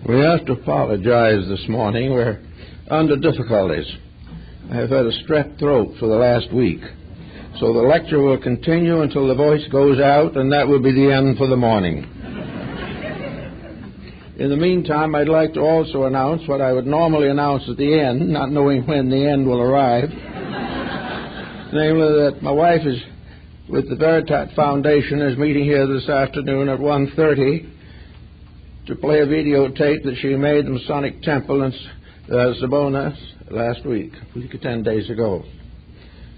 We have to apologize this morning. We're under difficulties. I have had a strep throat for the last week. So the lecture will continue until the voice goes out, and that will be the end for the morning. In the meantime, I'd like to also announce what I would normally announce at the end, not knowing when the end will arrive. Namely, that my wife is with the Veritat Foundation is meeting here this afternoon at 1:30 to play a videotape that she made in Masonic Temple in Sabona last week, 10 days ago.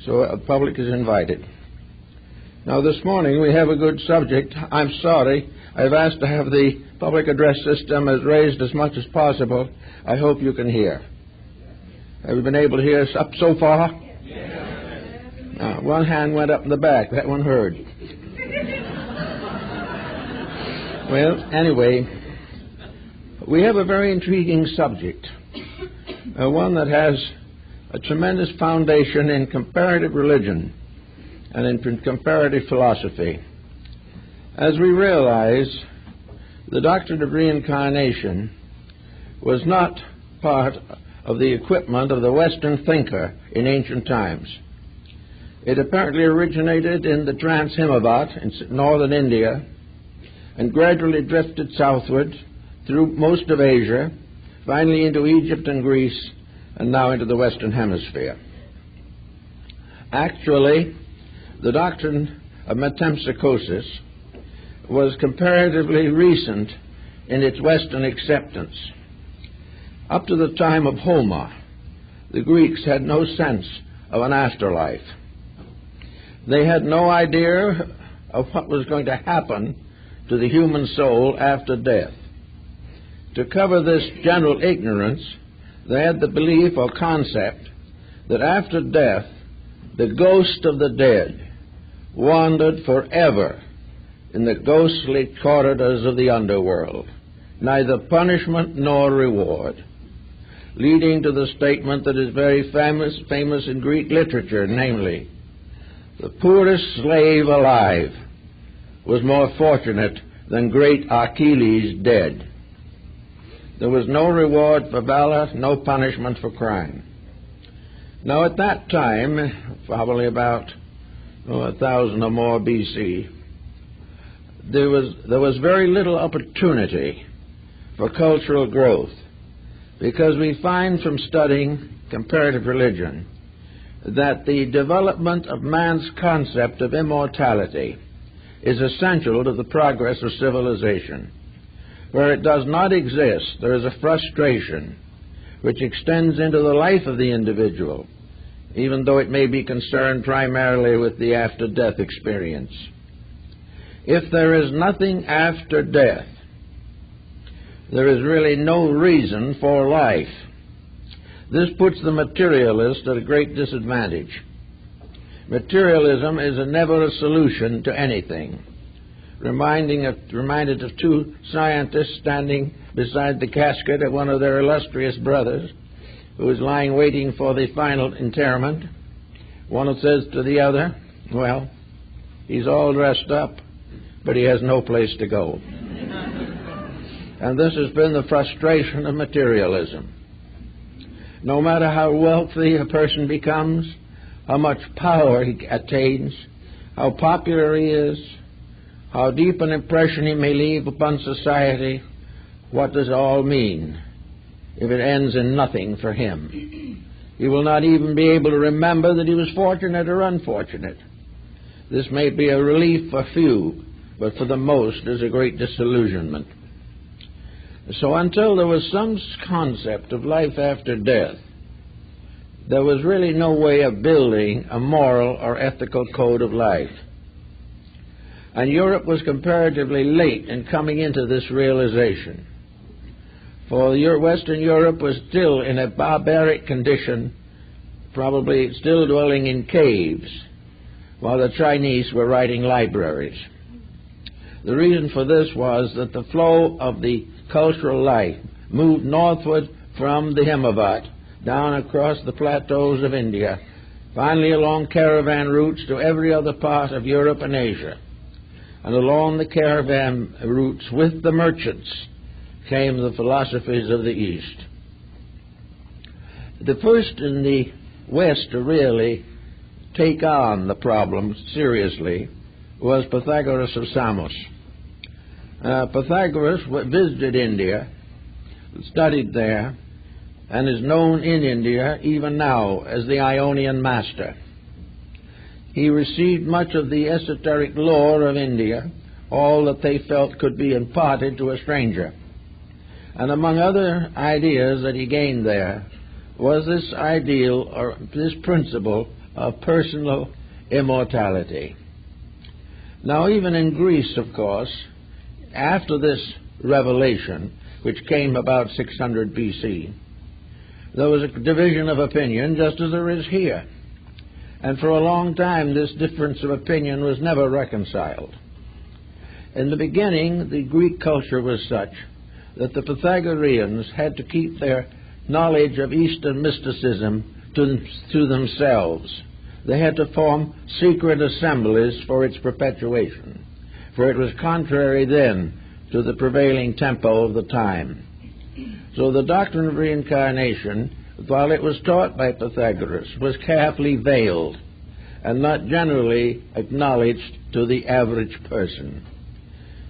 So the public is invited. Now this morning we have a good subject. I'm sorry. I've asked to have the public address system as raised as much as possible. I hope you can hear. Have you been able to hear us up so far? Yes. One hand went up in the back. That one heard. Well, anyway, we have a very intriguing subject, one that has a tremendous foundation in comparative religion and in comparative philosophy. As we realize, the doctrine of reincarnation was not part of the equipment of the Western thinker in ancient times. It apparently originated in the Trans-Himavat in northern India and gradually drifted southward through most of Asia, finally into Egypt and Greece, and now into the Western Hemisphere. Actually, the doctrine of metempsychosis was comparatively recent in its Western acceptance. Up to the time of Homer, the Greeks had no sense of an afterlife. They had no idea of what was going to happen to the human soul after death. To cover this general ignorance, they had the belief or concept that after death, the ghost of the dead wandered forever in the ghostly corridors of the underworld, neither punishment nor reward, leading to the statement that is very famous in Greek literature, namely, the poorest slave alive was more fortunate than great Achilles dead. There was no reward for valor, no punishment for crime. Now at that time, probably about 1,000 or more BC, there was very little opportunity for cultural growth, because we find from studying comparative religion that the development of man's concept of immortality is essential to the progress of civilization. Where it does not exist, there is a frustration which extends into the life of the individual, even though it may be concerned primarily with the after-death experience. If there is nothing after death, there is really no reason for life. This puts the materialist at a great disadvantage. Materialism is never a solution to anything. Reminded of two scientists standing beside the casket of one of their illustrious brothers who was lying waiting for the final interment. One says to the other, well, he's all dressed up, but he has no place to go. And this has been the frustration of materialism. No matter how wealthy a person becomes, how much power he attains, how popular he is, how deep an impression he may leave upon society, what does it all mean if it ends in nothing for him? He will not even be able to remember that he was fortunate or unfortunate. This may be a relief for few, but for the most is a great disillusionment. So until there was some concept of life after death, there was really no way of building a moral or ethical code of life. And Europe was comparatively late in coming into this realization. For Western Europe was still in a barbaric condition, probably still dwelling in caves, while the Chinese were writing libraries. The reason for this was that the flow of the cultural life moved northward from the Himavat, down across the plateaus of India, finally along caravan routes to every other part of Europe and Asia. And along the caravan routes with the merchants came the philosophies of the East. The first in the West to really take on the problem seriously was Pythagoras of Samos. Pythagoras visited India, studied there, and is known in India even now as the Ionian master. He received much of the esoteric lore of India, all that they felt could be imparted to a stranger. And among other ideas that he gained there was this ideal, or this principle, of personal immortality. Now, even in Greece, of course, after this revelation, which came about 600 BC, there was a division of opinion, just as there is here. And for a long time, this difference of opinion was never reconciled. In the beginning, the Greek culture was such that the Pythagoreans had to keep their knowledge of Eastern mysticism to themselves. They had to form secret assemblies for its perpetuation, for it was contrary then to the prevailing tempo of the time. So the doctrine of reincarnation, while it was taught by Pythagoras, was carefully veiled and not generally acknowledged to the average person.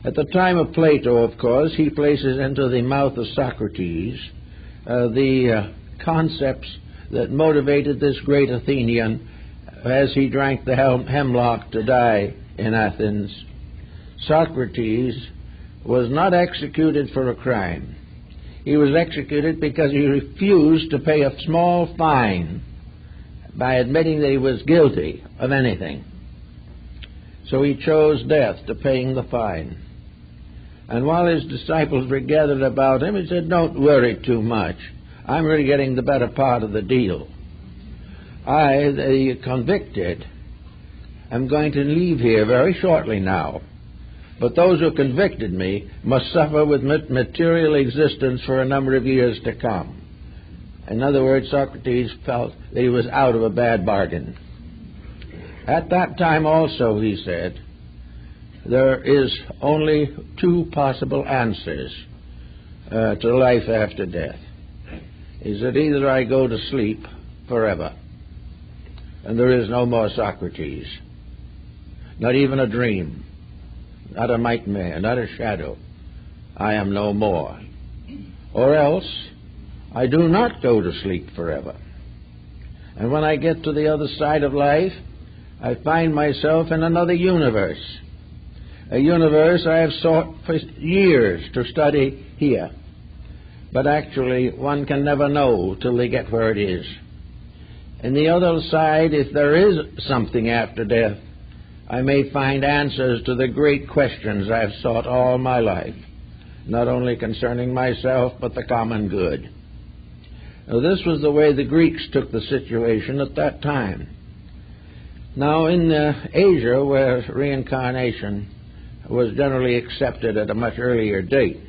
At the time of Plato, of course, he places into the mouth of Socrates the concepts that motivated this great Athenian as he drank the hemlock to die in Athens. Socrates was not executed for a crime. He was executed because he refused to pay a small fine by admitting that he was guilty of anything. So he chose death to paying the fine. And while his disciples were gathered about him, he said, "Don't worry too much. I'm really getting the better part of the deal. I, the convicted, am going to leave here very shortly now. But those who convicted me must suffer with material existence for a number of years to come." In other words, Socrates felt that he was out of a bad bargain. At that time also, he said, there is only two possible answers to life after death. He said, either I go to sleep forever, and there is no more Socrates, not even a dream, not a nightmare, not a shadow. I am no more. Or else, I do not go to sleep forever. And when I get to the other side of life, I find myself in another universe. A universe I have sought for years to study here. But actually, one can never know till they get where it is. And the other side, if there is something after death, I may find answers to the great questions I have sought all my life, not only concerning myself, but the common good. Now, this was the way the Greeks took the situation at that time. Now, in Asia, where reincarnation was generally accepted at a much earlier date,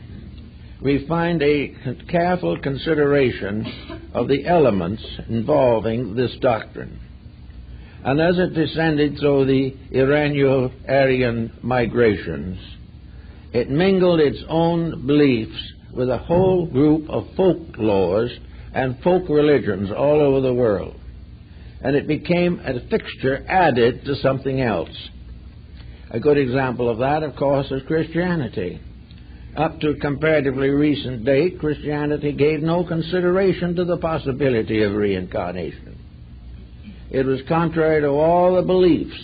we find a careful consideration of the elements involving this doctrine. And as it descended through the Iranian-Aryan migrations, it mingled its own beliefs with a whole group of folklores and folk religions all over the world. And it became a fixture added to something else. A good example of that, of course, is Christianity. Up to a comparatively recent date, Christianity gave no consideration to the possibility of reincarnation. It was contrary to all the beliefs.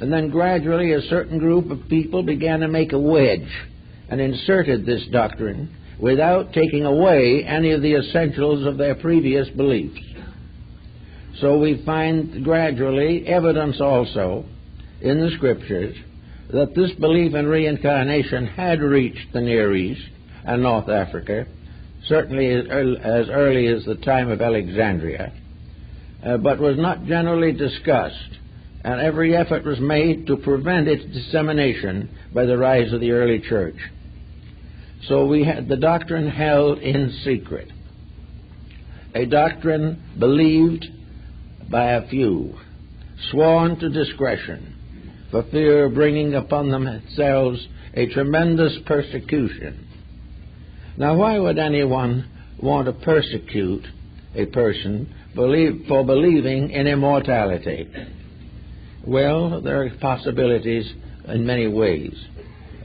And then gradually a certain group of people began to make a wedge and inserted this doctrine without taking away any of the essentials of their previous beliefs. So we find gradually evidence also in the Scriptures that this belief in reincarnation had reached the Near East and North Africa, certainly as early as the time of Alexandria, but was not generally discussed, and every effort was made to prevent its dissemination by the rise of the early church. So we had the doctrine held in secret, a doctrine believed by a few, sworn to discretion, for fear of bringing upon themselves a tremendous persecution. Now, why would anyone want to persecute a person for believing in immortality? Well, there are possibilities in many ways,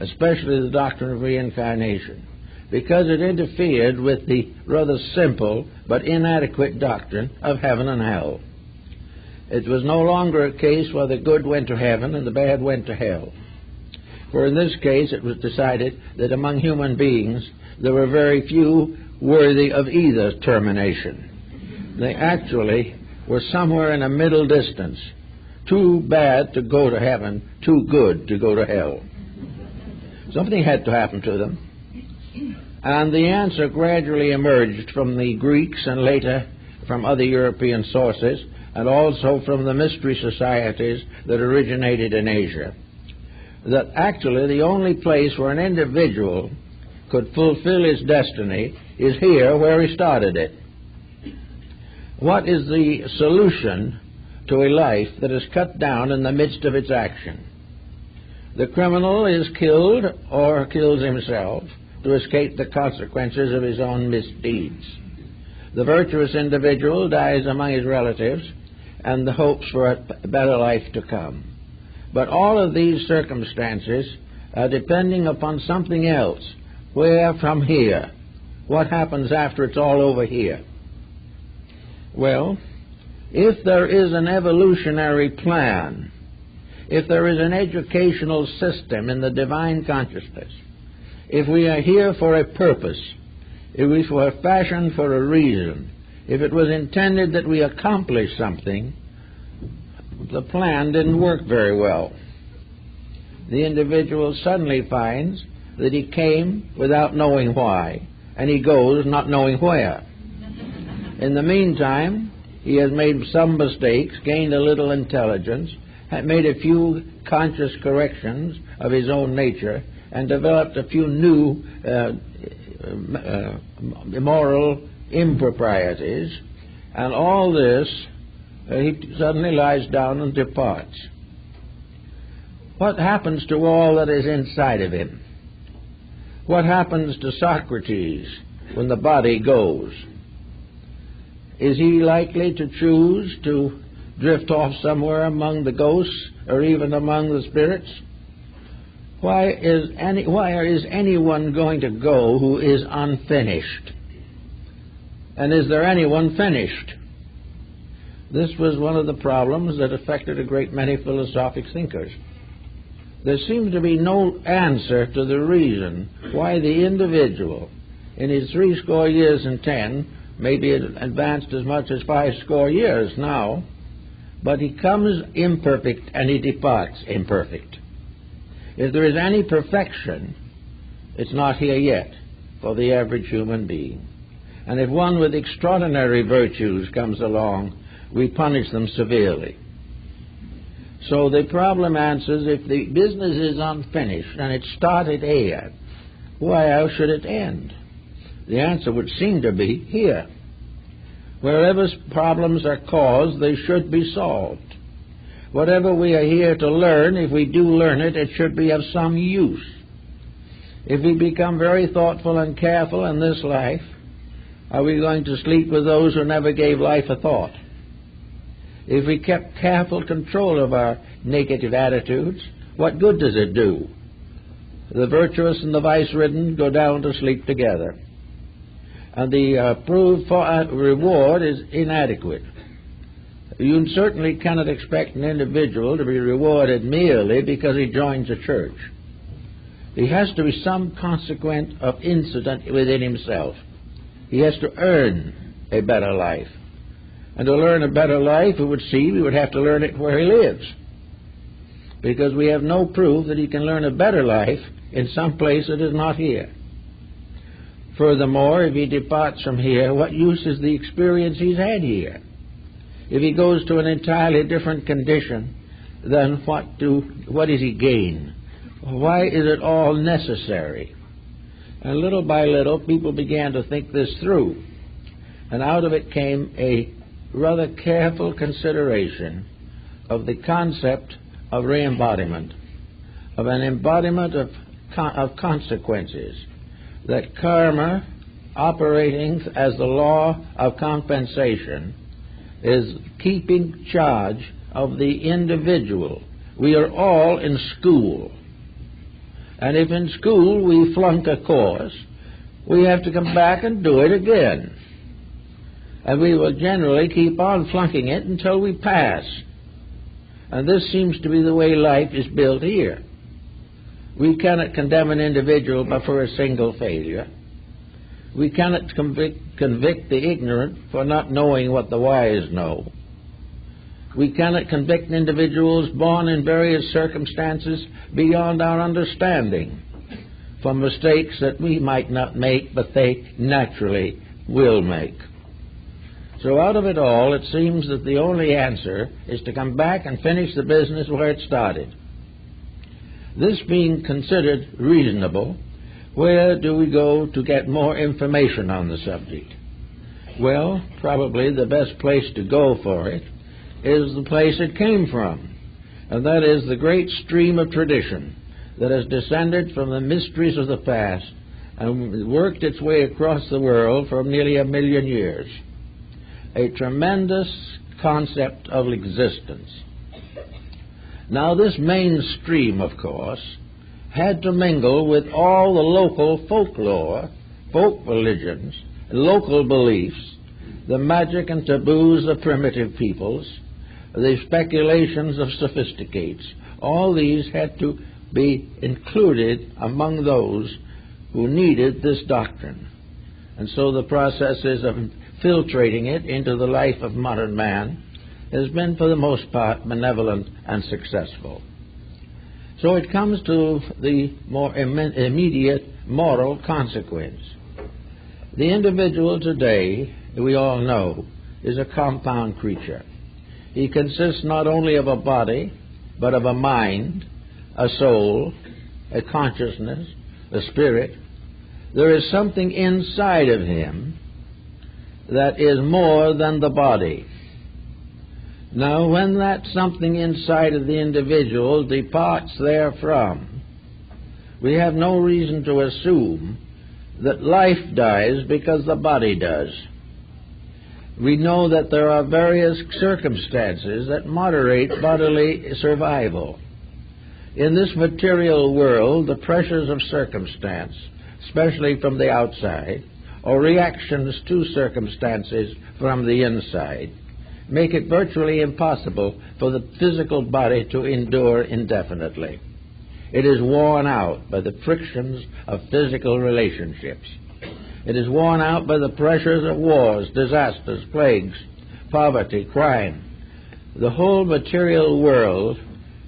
especially the doctrine of reincarnation, because it interfered with the rather simple but inadequate doctrine of heaven and hell. It was no longer a case where the good went to heaven and the bad went to hell. For in this case it was decided that among human beings there were very few worthy of either termination. They actually were somewhere in a middle distance, too bad to go to heaven, too good to go to hell. Something had to happen to them. And the answer gradually emerged from the Greeks and later from other European sources, and also from the mystery societies that originated in Asia, that actually the only place where an individual could fulfill his destiny is here where he started it. What is the solution to a life that is cut down in the midst of its action? The criminal is killed or kills himself to escape the consequences of his own misdeeds. The virtuous individual dies among his relatives and the hopes for a better life to come. But all of these circumstances are depending upon something else. Where from here? What happens after it's all over here? Well, if there is an evolutionary plan, if there is an educational system in the divine consciousness, if we are here for a purpose, if we were fashioned for a reason, if it was intended that we accomplish something, the plan didn't work very well. The individual suddenly finds that he came without knowing why, and he goes not knowing where. In the meantime, he has made some mistakes, gained a little intelligence, had made a few conscious corrections of his own nature, and developed a few new moral improprieties, and all this he suddenly lies down and departs. What happens to all that is inside of him? What happens to Socrates when the body goes? Is he likely to choose to drift off somewhere among the ghosts or even among the spirits? Why is anyone going to go who is unfinished? And is there anyone finished? This was one of the problems that affected a great many philosophic thinkers. There seems to be no answer to the reason why the individual, in his 80 years and 10, maybe advanced as much as 50 years now, but he comes imperfect and he departs imperfect. If there is any perfection, it's not here yet for the average human being. And if one with extraordinary virtues comes along, we punish them severely. So the problem answers, if the business is unfinished and it started here, why else should it end? The answer would seem to be here. Wherever problems are caused, they should be solved. Whatever we are here to learn, if we do learn it, it should be of some use. If we become very thoughtful and careful in this life, are we going to sleep with those who never gave life a thought? If we kept careful control of our negative attitudes, what good does it do? The virtuous and the vice-ridden go down to sleep together. And the approved reward is inadequate. You certainly cannot expect an individual to be rewarded merely because he joins a church. There has to be some consequent of incident within himself. He has to earn a better life. And to learn a better life, it would seem, he would have to learn it where he lives. Because we have no proof that he can learn a better life in some place that is not here. Furthermore, if he departs from here, what use is the experience he's had here? If he goes to an entirely different condition, then what does he gain? Why is it all necessary? And little by little, people began to think this through. And out of it came a rather careful consideration of the concept of re-embodiment, of an embodiment of consequences. that karma, operating as the law of compensation, is keeping charge of the individual. We are all in school. And if in school we flunk a course, we have to come back and do it again. And we will generally keep on flunking it until we pass. And this seems to be the way life is built here. We cannot condemn an individual for a single failure. We cannot convict the ignorant for not knowing what the wise know. We cannot convict individuals born in various circumstances beyond our understanding for mistakes that we might not make, but they naturally will make. So out of it all, it seems that the only answer is to come back and finish the business where it started. This being considered reasonable, where do we go to get more information on the subject? Well, probably the best place to go for it is the place it came from, and that is the great stream of tradition that has descended from the mysteries of the past and worked its way across the world for nearly 1 million years. A tremendous concept of existence. Now, this main stream, of course, had to mingle with all the local folklore, folk religions, local beliefs, the magic and taboos of primitive peoples, the speculations of sophisticates. All these had to be included among those who needed this doctrine. And so the processes of filtrating it into the life of modern man has been, for the most part, benevolent and successful. So it comes to the more immediate moral consequence. The individual today, we all know, is a compound creature. He consists not only of a body, but of a mind, a soul, a consciousness, a spirit. There is something inside of him that is more than the body. Now, when that something inside of the individual departs therefrom, we have no reason to assume that life dies because the body does. We know that there are various circumstances that moderate bodily survival. In this material world, the pressures of circumstance, especially from the outside, or reactions to circumstances from the inside, make it virtually impossible for the physical body to endure indefinitely. It is worn out by the frictions of physical relationships. It is worn out by the pressures of wars, disasters, plagues, poverty, crime. The whole material world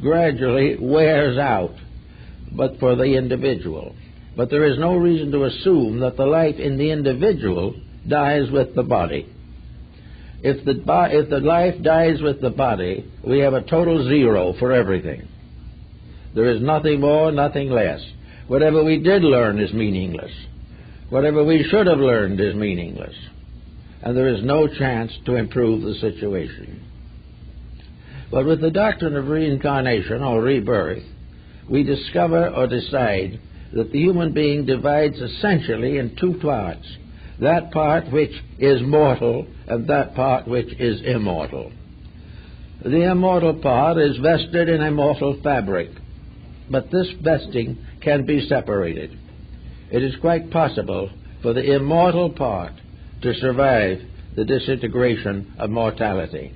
gradually wears out, but for the individual. But there is no reason to assume that the life in the individual dies with the body. If the life dies with the body, we have a total zero for everything. There is nothing more, nothing less. Whatever we did learn is meaningless. Whatever we should have learned is meaningless. And there is no chance to improve the situation. But with the doctrine of reincarnation or rebirth, we discover or decide that the human being divides essentially in two parts. That part which is mortal and that part which is immortal. The immortal part is vested in a mortal fabric, but this vesting can be separated. It is quite possible for the immortal part to survive the disintegration of mortality.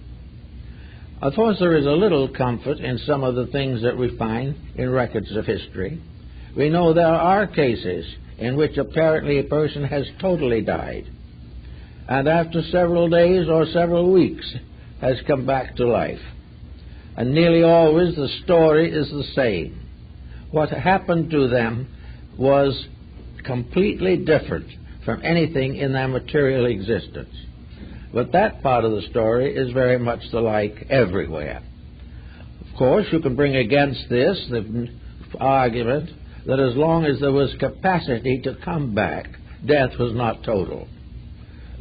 Of course, there is a little comfort in some of the things that we find in records of history. We know there are cases in which apparently a person has totally died, and after several days or several weeks has come back to life. And nearly always the story is the same. What happened to them was completely different from anything in their material existence. But that part of the story is very much the like everywhere. Of course, you can bring against this the argument that as long as there was capacity to come back, death was not total.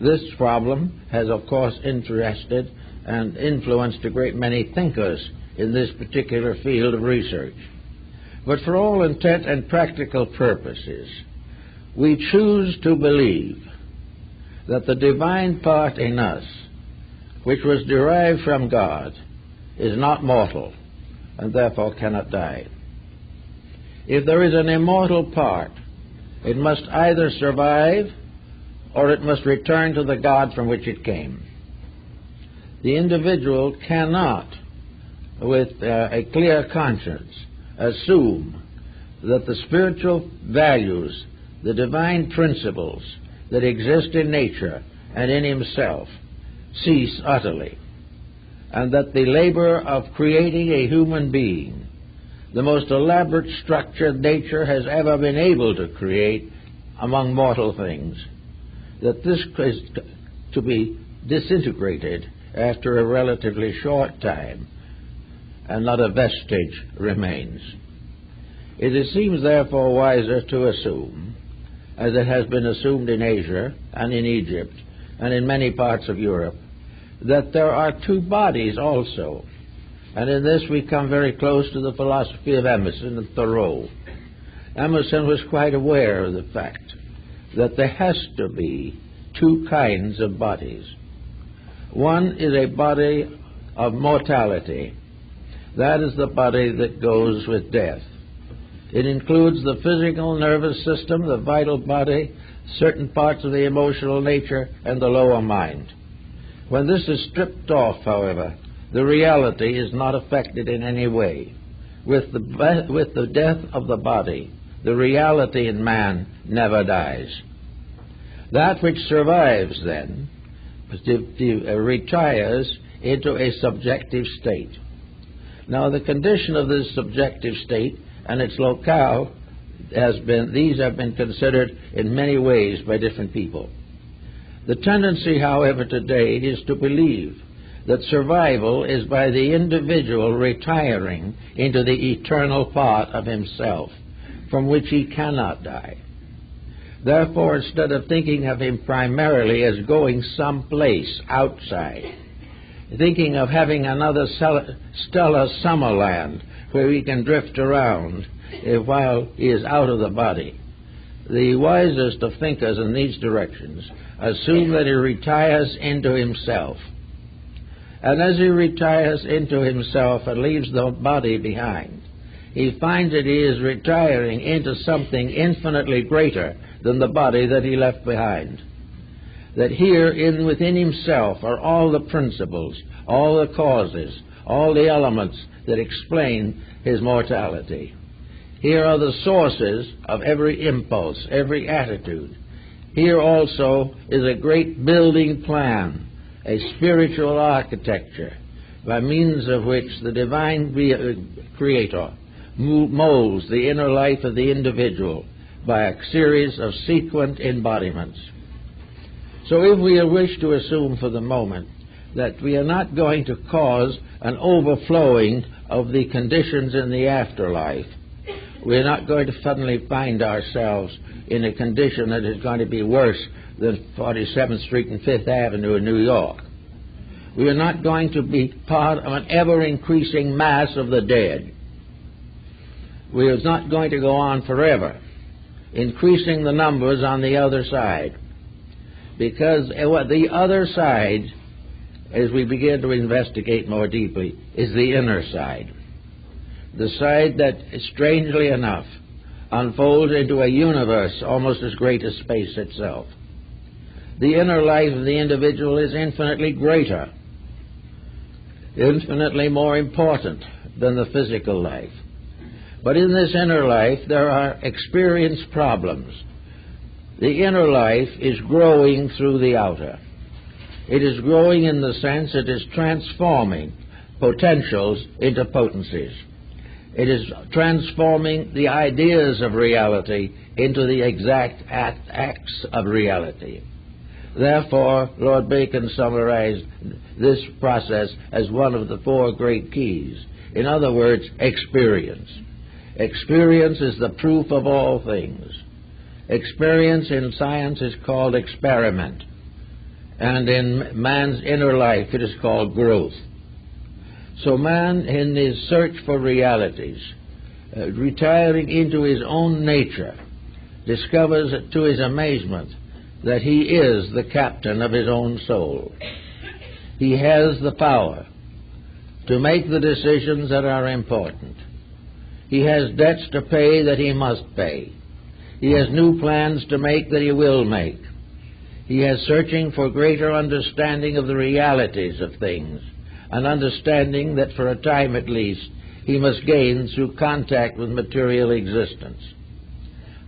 This problem has, of course, interested and influenced a great many thinkers in this particular field of research. But for all intent and practical purposes, we choose to believe that the divine part in us, which was derived from God, is not mortal and therefore cannot die. If there is an immortal part, it must either survive or it must return to the God from which it came. The individual cannot, with a clear conscience, assume that the spiritual values, the divine principles that exist in nature and in himself cease utterly, and that the labor of creating a human being, the most elaborate structure nature has ever been able to create among mortal things, that this is to be disintegrated after a relatively short time, and not a vestige remains. It seems therefore wiser to assume, as it has been assumed in Asia and in Egypt and in many parts of Europe, that there are two bodies also. And in this we come very close to the philosophy of Emerson and Thoreau. Emerson was quite aware of the fact that there has to be two kinds of bodies. One is a body of mortality. That is the body that goes with death. It includes the physical nervous system, the vital body, certain parts of the emotional nature, and the lower mind. When this is stripped off, however, the reality is not affected in any way. With the death of the body, the reality in man never dies. That which survives, then, retires into a subjective state. Now, the condition of this subjective state and its locale these have been considered in many ways by different people. The tendency, however, today is to believe that survival is by the individual retiring into the eternal part of himself, from which he cannot die. Therefore, instead of thinking of him primarily as going someplace outside, thinking of having another stellar summerland where he can drift around while he is out of the body, the wisest of thinkers in these directions assume that he retires into himself. And as he retires into himself and leaves the body behind, he finds that he is retiring into something infinitely greater than the body that he left behind. That here within himself are all the principles, all the causes, all the elements that explain his mortality. Here are the sources of every impulse, every attitude. Here also is a great building plan, a spiritual architecture, by means of which the divine Creator molds the inner life of the individual by a series of sequent embodiments. So if we wish to assume for the moment that we are not going to cause an overflowing of the conditions in the afterlife, we're not going to suddenly find ourselves in a condition that is going to be worse than 47th Street and 5th Avenue in New York. We are not going to be part of an ever-increasing mass of the dead. We are not going to go on forever, increasing the numbers on the other side. Because the other side, as we begin to investigate more deeply, is the inner side. The side that, strangely enough, unfolds into a universe almost as great as space itself. The inner life of the individual is infinitely greater, infinitely more important than the physical life. But in this inner life, there are experience problems. The inner life is growing through the outer. It is growing in the sense it is transforming potentials into potencies. It is transforming the ideas of reality into the exact acts of reality. Therefore, Lord Bacon summarized this process as one of the four great keys. In other words, experience. Experience is the proof of all things. Experience in science is called experiment, and in man's inner life it is called growth. So man, in his search for realities, retiring into his own nature, discovers to his amazement that he is the captain of his own soul. He has the power to make the decisions that are important. He has debts to pay that he must pay. He has new plans to make that he will make. He is searching for greater understanding of the realities of things, an understanding that for a time at least he must gain through contact with material existence.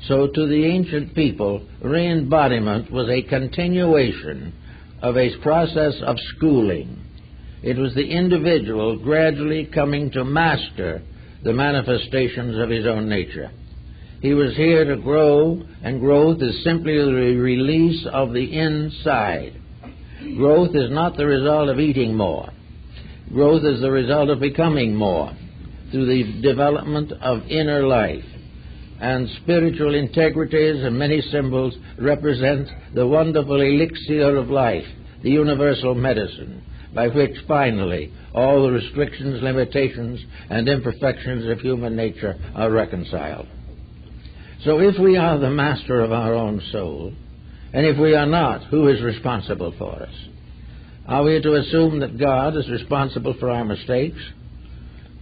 So to the ancient people, re-embodiment was a continuation of a process of schooling. It was the individual gradually coming to master the manifestations of his own nature. He was here to grow, and growth is simply the release of the inside. Growth is not the result of eating more. Growth is the result of becoming more through the development of inner life. And spiritual integrities and many symbols represent the wonderful elixir of life, the universal medicine, by which finally all the restrictions, limitations, and imperfections of human nature are reconciled. So if we are the master of our own soul, and if we are not, who is responsible for us? Are we to assume that God is responsible for our mistakes?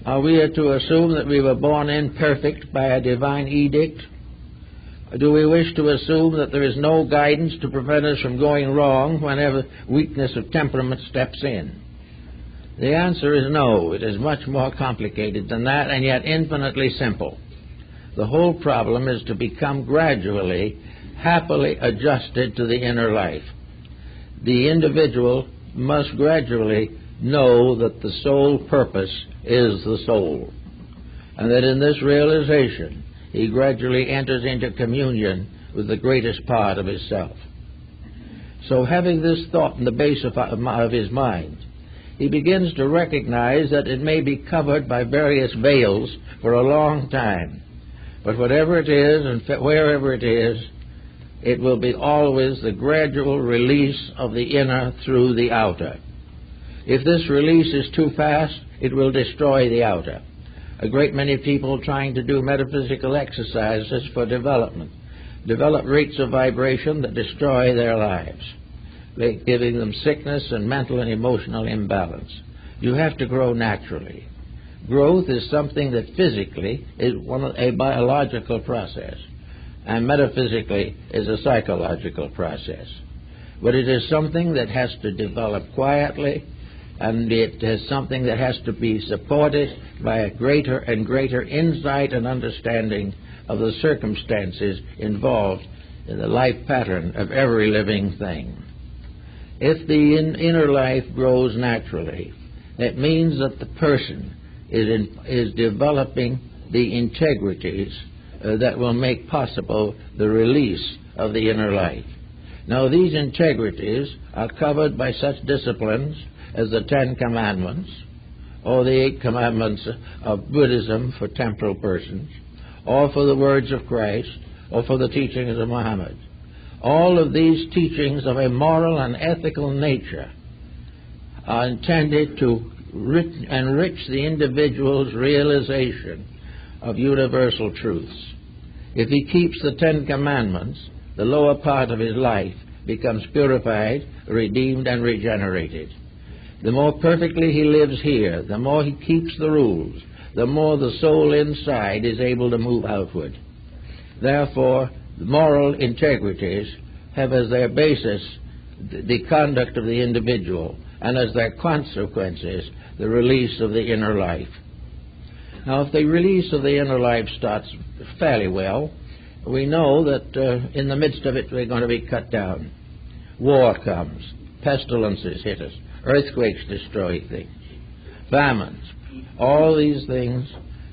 Are we to assume that we were born imperfect by a divine edict? Do we wish to assume that there is no guidance to prevent us from going wrong whenever weakness of temperament steps in? The answer is no. It is much more complicated than that, and yet infinitely simple. The whole problem is to become gradually, happily adjusted to the inner life. The individual must gradually know that the sole purpose is the soul, and that in this realization he gradually enters into communion with the greatest part of his self. So having this thought in the base of his mind, he begins to recognize that it may be covered by various veils for a long time, but whatever it is and wherever it is, it will be always the gradual release of the inner through the outer. If this release is too fast, it will destroy the outer. A great many people trying to do metaphysical exercises for development develop rates of vibration that destroy their lives, giving them sickness and mental and emotional imbalance. You have to grow naturally. Growth is something that physically is a biological process, and metaphysically is a psychological process. But it is something that has to develop quietly, and it is something that has to be supported by a greater and greater insight and understanding of the circumstances involved in the life pattern of every living thing. If the inner life grows naturally, it means that the person is developing the integrities that will make possible the release of the inner life. Now, these integrities are covered by such disciplines as the Ten Commandments, or the 8 Commandments of Buddhism for temporal persons, or for the words of Christ, or for the teachings of Muhammad. All of these teachings of a moral and ethical nature are intended to enrich the individual's realization of universal truths. If he keeps the Ten Commandments, the lower part of his life becomes purified, redeemed, and regenerated. The more perfectly he lives here, the more he keeps the rules, the more the soul inside is able to move outward. Therefore, moral integrities have as their basis the conduct of the individual, and as their consequences, the release of the inner life. Now, if the release of the inner life starts fairly well, we know that in the midst of it we're going to be cut down. War comes, pestilences hit us, earthquakes destroy things, famines, all these things,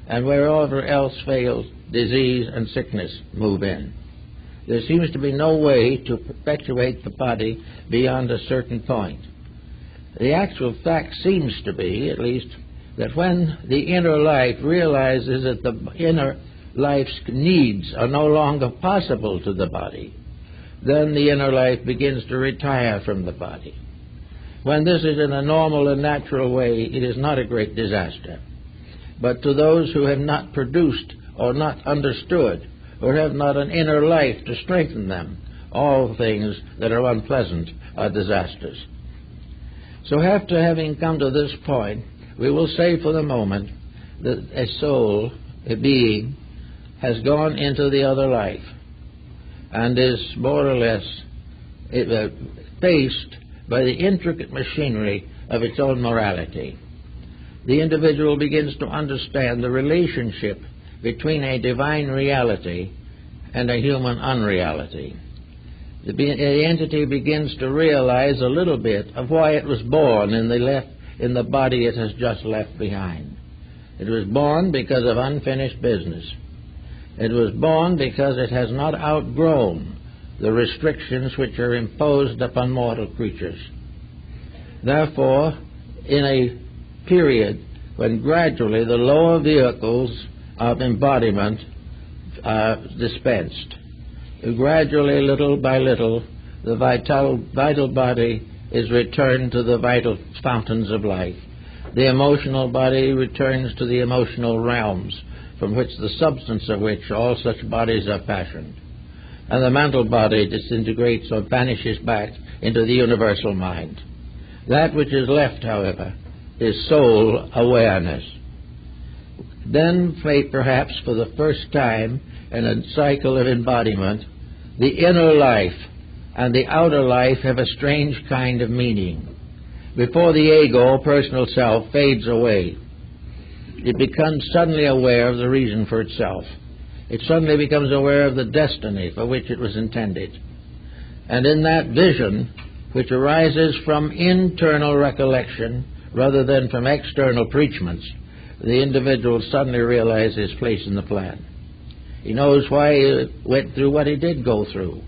and wherever else fails, disease and sickness move in. There seems to be no way to perpetuate the body beyond a certain point. The actual fact seems to be, at least, that when the inner life realizes that the inner life's needs are no longer possible to the body, then the inner life begins to retire from the body. When this is in a normal and natural way, it is not a great disaster. But to those who have not produced or not understood or have not an inner life to strengthen them. All things that are unpleasant are disasters. So after having come to this point, we will say for the moment that a soul, a being, has gone into the other life and is more or less faced by the intricate machinery of its own morality. The individual begins to understand the relationship between a divine reality and a human unreality. The entity begins to realize a little bit of why it was born in the body it has just left behind. It was born because of unfinished business. It was born because it has not outgrown the restrictions which are imposed upon mortal creatures. Therefore, in a period when gradually the lower vehicles of embodiment are dispensed, gradually, little by little, the vital body is returned to the vital fountains of life. The emotional body returns to the emotional realms from which the substance of which all such bodies are fashioned. And the mental body disintegrates or vanishes back into the universal mind. That which is left, however, is soul awareness. Then, perhaps for the first time in a cycle of embodiment, the inner life and the outer life have a strange kind of meaning. Before the ego, personal self, fades away, it becomes suddenly aware of the reason for itself. It suddenly becomes aware of the destiny for which it was intended. And in that vision, which arises from internal recollection rather than from external preachments, the individual suddenly realizes his place in the plan. He knows why he went through what he did go through.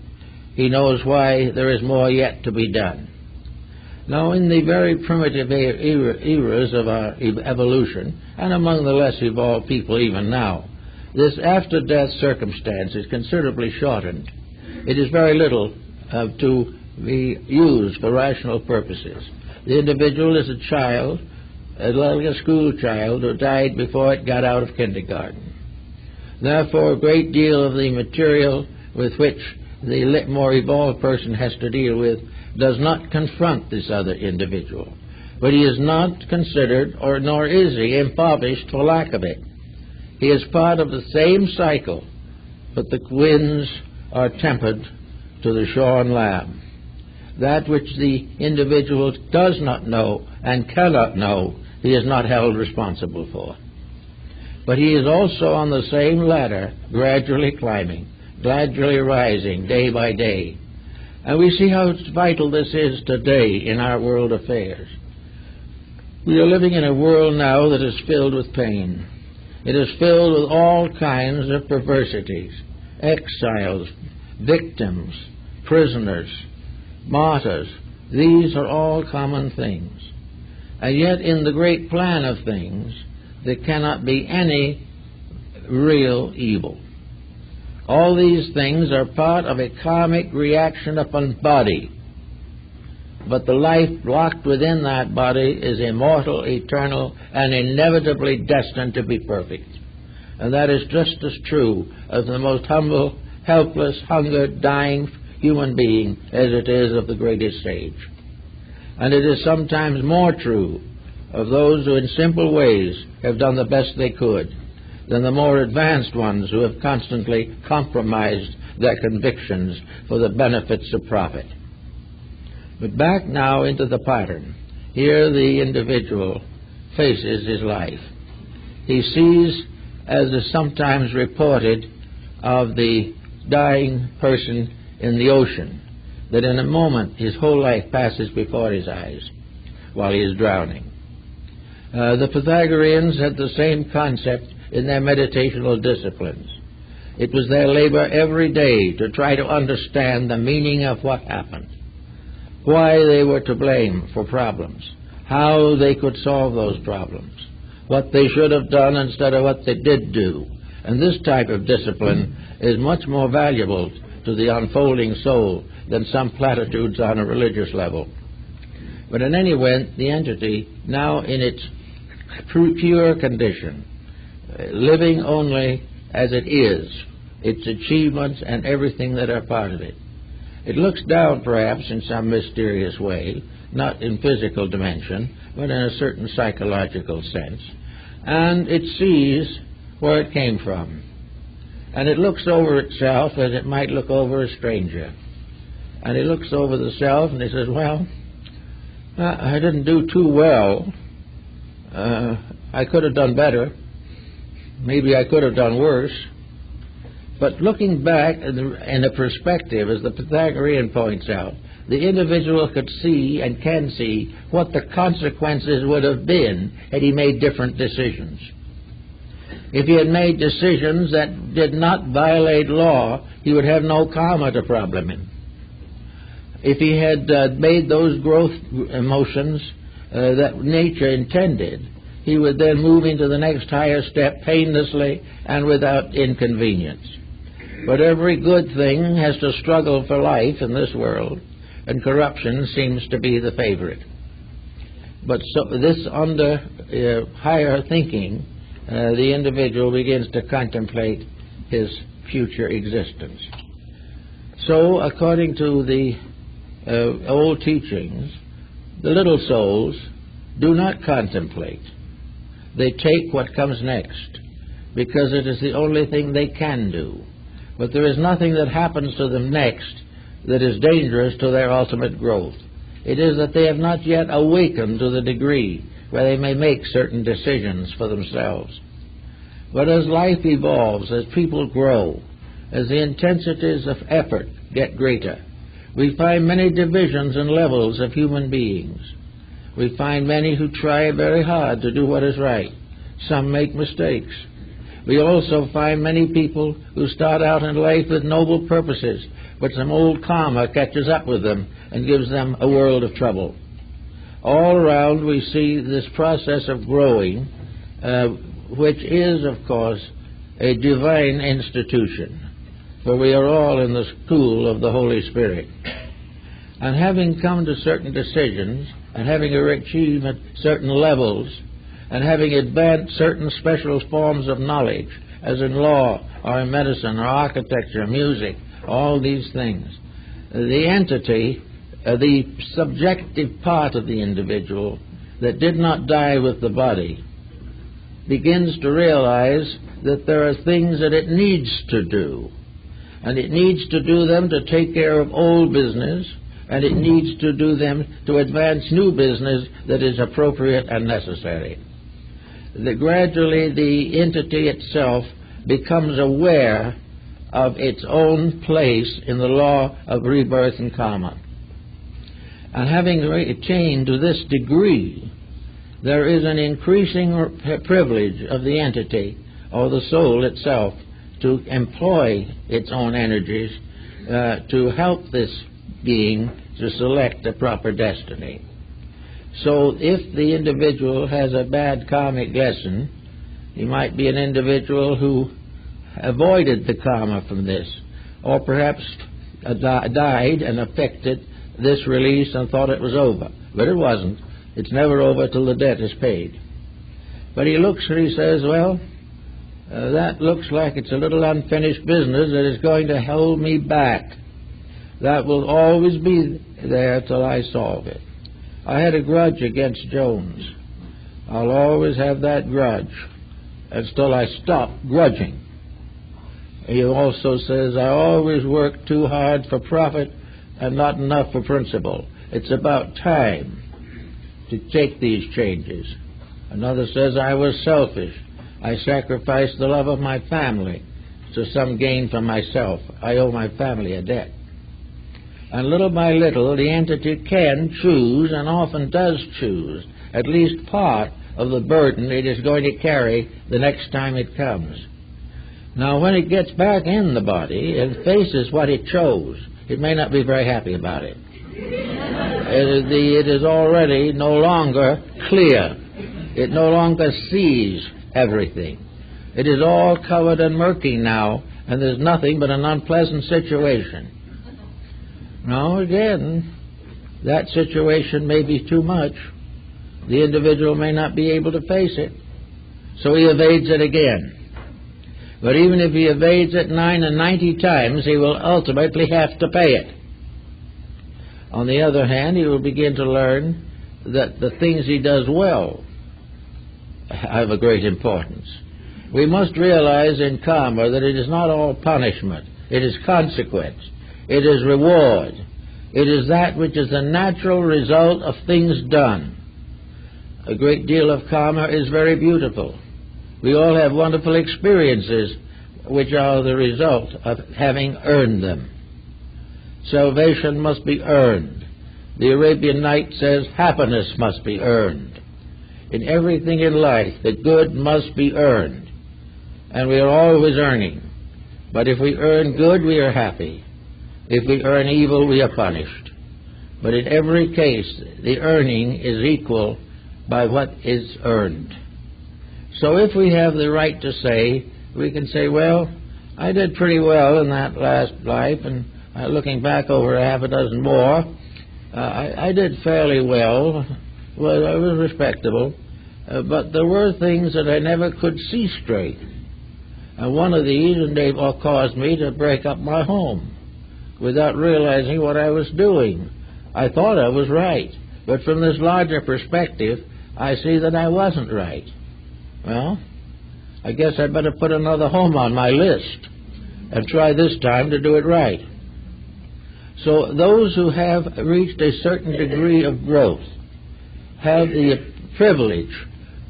He knows why there is more yet to be done. Now, in the very primitive eras of our evolution, and among the less evolved people even now, this after-death circumstance is considerably shortened. It is very little to be used for rational purposes. The individual is a child, like a school child who died before it got out of kindergarten. Therefore, a great deal of the material with which the more evolved person has to deal with does not confront this other individual. But he is not considered, nor is he impoverished for lack of it. He is part of the same cycle, but the winds are tempered to the shorn lamb. That which the individual does not know and cannot know, he is not held responsible for. But he is also on the same ladder, gradually climbing, gradually rising day by day. And we see how vital this is today in our world affairs. We are living in a world now that is filled with pain. It is filled with all kinds of perversities, exiles, victims, prisoners, martyrs. These are all common things. And yet in the great plan of things, there cannot be any real evil. All these things are part of a karmic reaction upon body. But the life locked within that body is immortal, eternal, and inevitably destined to be perfect. And that is just as true of the most humble, helpless, hungered, dying human being as it is of the greatest sage. And it is sometimes more true of those who in simple ways have done the best they could than the more advanced ones who have constantly compromised their convictions for the benefits of profit. But back now into the pattern. Here the individual faces his life. He sees, as is sometimes reported of the dying person in the ocean, that in a moment his whole life passes before his eyes while he is drowning. The Pythagoreans had the same concept in their meditational disciplines. It was their labor every day to try to understand the meaning of what happened, why they were to blame for problems, how they could solve those problems, what they should have done instead of what they did do. And this type of discipline is much more valuable to the unfolding soul than some platitudes on a religious level. But in any event, the entity, now in its pure condition, living only as it is its achievements, and everything that are part of it. It looks down, perhaps, in some mysterious way, not in physical dimension, but in a certain psychological sense, and it sees where it came from. And it looks over itself as it might look over a stranger. And it looks over the self and it says, well, I didn't do too well. I could have done better. Maybe I could have done worse. But looking back in a perspective, as the Pythagorean points out, the individual could see and can see what the consequences would have been had he made different decisions. If he had made decisions that did not violate law, he would have no karma to problem him. If he had made those growth emotions that nature intended, he would then move into the next higher step painlessly and without inconvenience. But every good thing has to struggle for life in this world, and corruption seems to be the favorite. But so this under higher thinking, the individual begins to contemplate his future existence. So, according to the old teachings, the little souls do not contemplate. They take what comes next, because it is the only thing they can do. But there is nothing that happens to them next that is dangerous to their ultimate growth. It is that they have not yet awakened to the degree where they may make certain decisions for themselves. But as life evolves, as people grow, as the intensities of effort get greater, we find many divisions and levels of human beings. We find many who try very hard to do what is right. Some make mistakes. We also find many people who start out in life with noble purposes, but some old karma catches up with them and gives them a world of trouble. All around we see this process of growing, which is, of course, a divine institution, for we are all in the school of the Holy Spirit. And having come to certain decisions, and having achieved at certain levels, and having advanced certain special forms of knowledge, as in law, or in medicine, or architecture, music, all these things, the entity, the subjective part of the individual that did not die with the body, begins to realize that there are things that it needs to do. And it needs to do them to take care of old business, and it needs to do them to advance new business that is appropriate and necessary. Gradually, the entity itself becomes aware of its own place in the law of rebirth and karma. And having attained to this degree, there is an increasing privilege of the entity, or the soul itself, to employ its own energies to help this being to select a proper destiny. So if the individual has a bad karmic lesson, he might be an individual who avoided the karma from this, or perhaps died and affected this release and thought it was over. But it wasn't. It's never over till the debt is paid. But he looks and he says, well, that looks like it's a little unfinished business that is going to hold me back. That will always be there till I solve it. I had a grudge against Jones. I'll always have that grudge until I stop grudging. He also says, I always work too hard for profit and not enough for principle. It's about time to take these changes. Another says, I was selfish. I sacrificed the love of my family to some gain for myself. I owe my family a debt. And little by little, the entity can choose, and often does choose, at least part of the burden it is going to carry the next time it comes. Now, when it gets back in the body and faces what it chose, it may not be very happy about it. It is already no longer clear. It no longer sees everything. It is all covered and murky now, and there's nothing but an unpleasant situation. Now, again, that situation may be too much. The individual may not be able to face it, so he evades it again. But even if he evades it 99 times, he will ultimately have to pay it. On the other hand, he will begin to learn that the things he does well have a great importance. We must realize in karma that it is not all punishment. It is consequence. It is reward. It is that which is the natural result of things done. A great deal of karma is very beautiful. We all have wonderful experiences which are the result of having earned them. Salvation must be earned. The Arabian Nights says happiness must be earned. In everything in life, the good must be earned. And we are always earning. But if we earn good, we are happy. If we earn evil, we are punished. But in every case, the earning is equal by what is earned. So if we have the right to say, we can say, well, I did pretty well in that last life, and looking back over half a dozen more, I did fairly well. Well, I was respectable. But there were things that I never could see straight. And one of these, and they all caused me to break up my home without realizing what I was doing. I thought I was right, but from this larger perspective, I see that I wasn't right. Well, I guess I'd better put another home on my list and try this time to do it right. So those who have reached a certain degree of growth have the privilege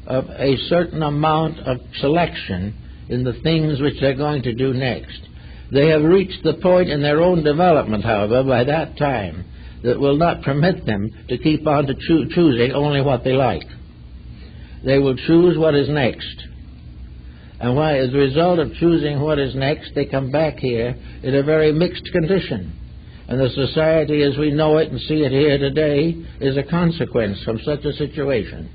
of a certain amount of selection in the things which they're going to do next. They have reached the point in their own development, however, by that time, that will not permit them to keep on to choosing only what they like. They will choose what is next. And why, as a result of choosing what is next, they come back here in a very mixed condition. And the society as we know it and see it here today is a consequence from such a situation.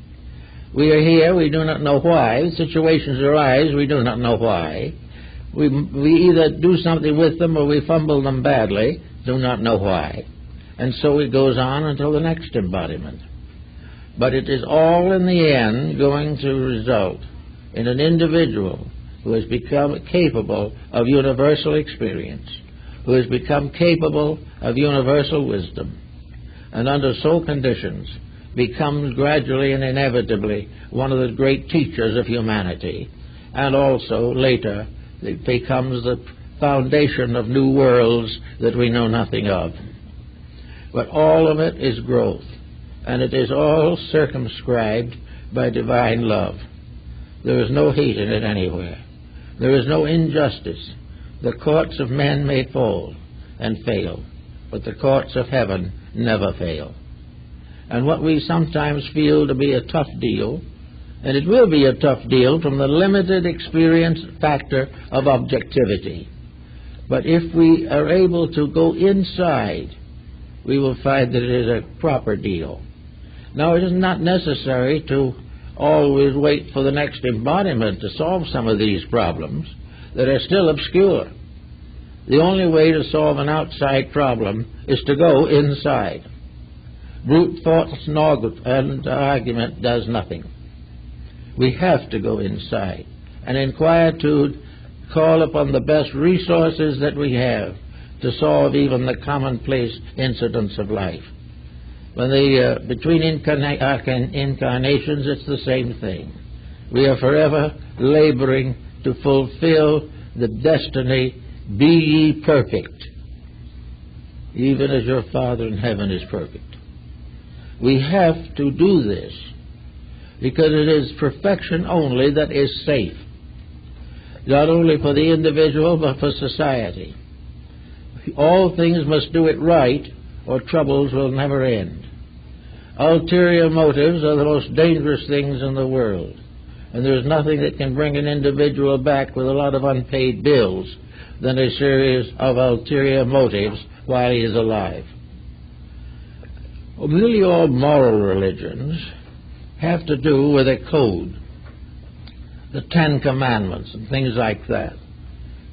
We are here, we do not know why. Situations arise, we do not know why. We either do something with them or we fumble them badly, do not know why. And so it goes on until the next embodiment. But it is all in the end going to result in an individual who has become capable of universal experience, who has become capable of universal wisdom, and under so conditions becomes gradually and inevitably one of the great teachers of humanity, and also later it becomes the foundation of new worlds that we know nothing of. But all of it is growth, and it is all circumscribed by divine love. There is no hate in it anywhere. There is no injustice. The courts of men may fall and fail, but the courts of heaven never fail. And what we sometimes feel to be a tough deal, and it will be a tough deal from the limited experience factor of objectivity. But if we are able to go inside, we will find that it is a proper deal. Now, it is not necessary to always wait for the next embodiment to solve some of these problems that are still obscure. The only way to solve an outside problem is to go inside. Brute force and argument does nothing. We have to go inside and in quietude call upon the best resources that we have to solve even the commonplace incidents of life. Between incarnations, it's the same thing. We are forever laboring to fulfill the destiny, be ye perfect, even as your Father in heaven is perfect. We have to do this because it is perfection only that is safe, not only for the individual but for society. All things must do it right or troubles will never end. Ulterior motives are the most dangerous things in the world, and there's nothing that can bring an individual back with a lot of unpaid bills than a series of ulterior motives while he is alive. Nearly all moral religions have to do with a code, the Ten Commandments and things like that.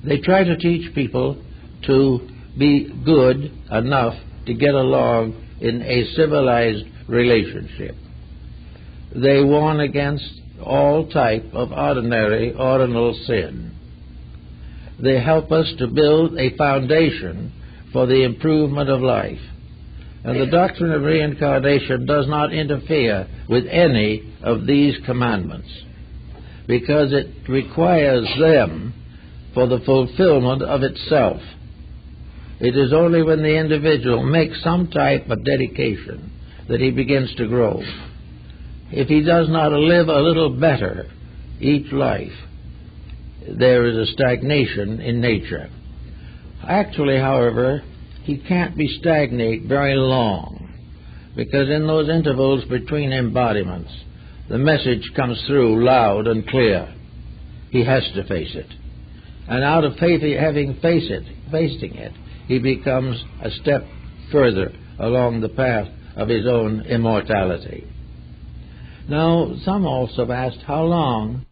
They try to teach people to be good enough to get along in a civilized relationship. They warn against all type of ordinary, ordinal sin. They help us to build a foundation for the improvement of life. And the doctrine of reincarnation does not interfere with any of these commandments, because it requires them for the fulfillment of itself. It is only when the individual makes some type of dedication that he begins to grow. If he does not live a little better each life, there is a stagnation in nature. Actually, however, he can't be stagnate very long, because in those intervals between embodiments, the message comes through loud and clear. He has to face it. And out of having facing it, he becomes a step further along the path of his own immortality. Now, some also have asked how long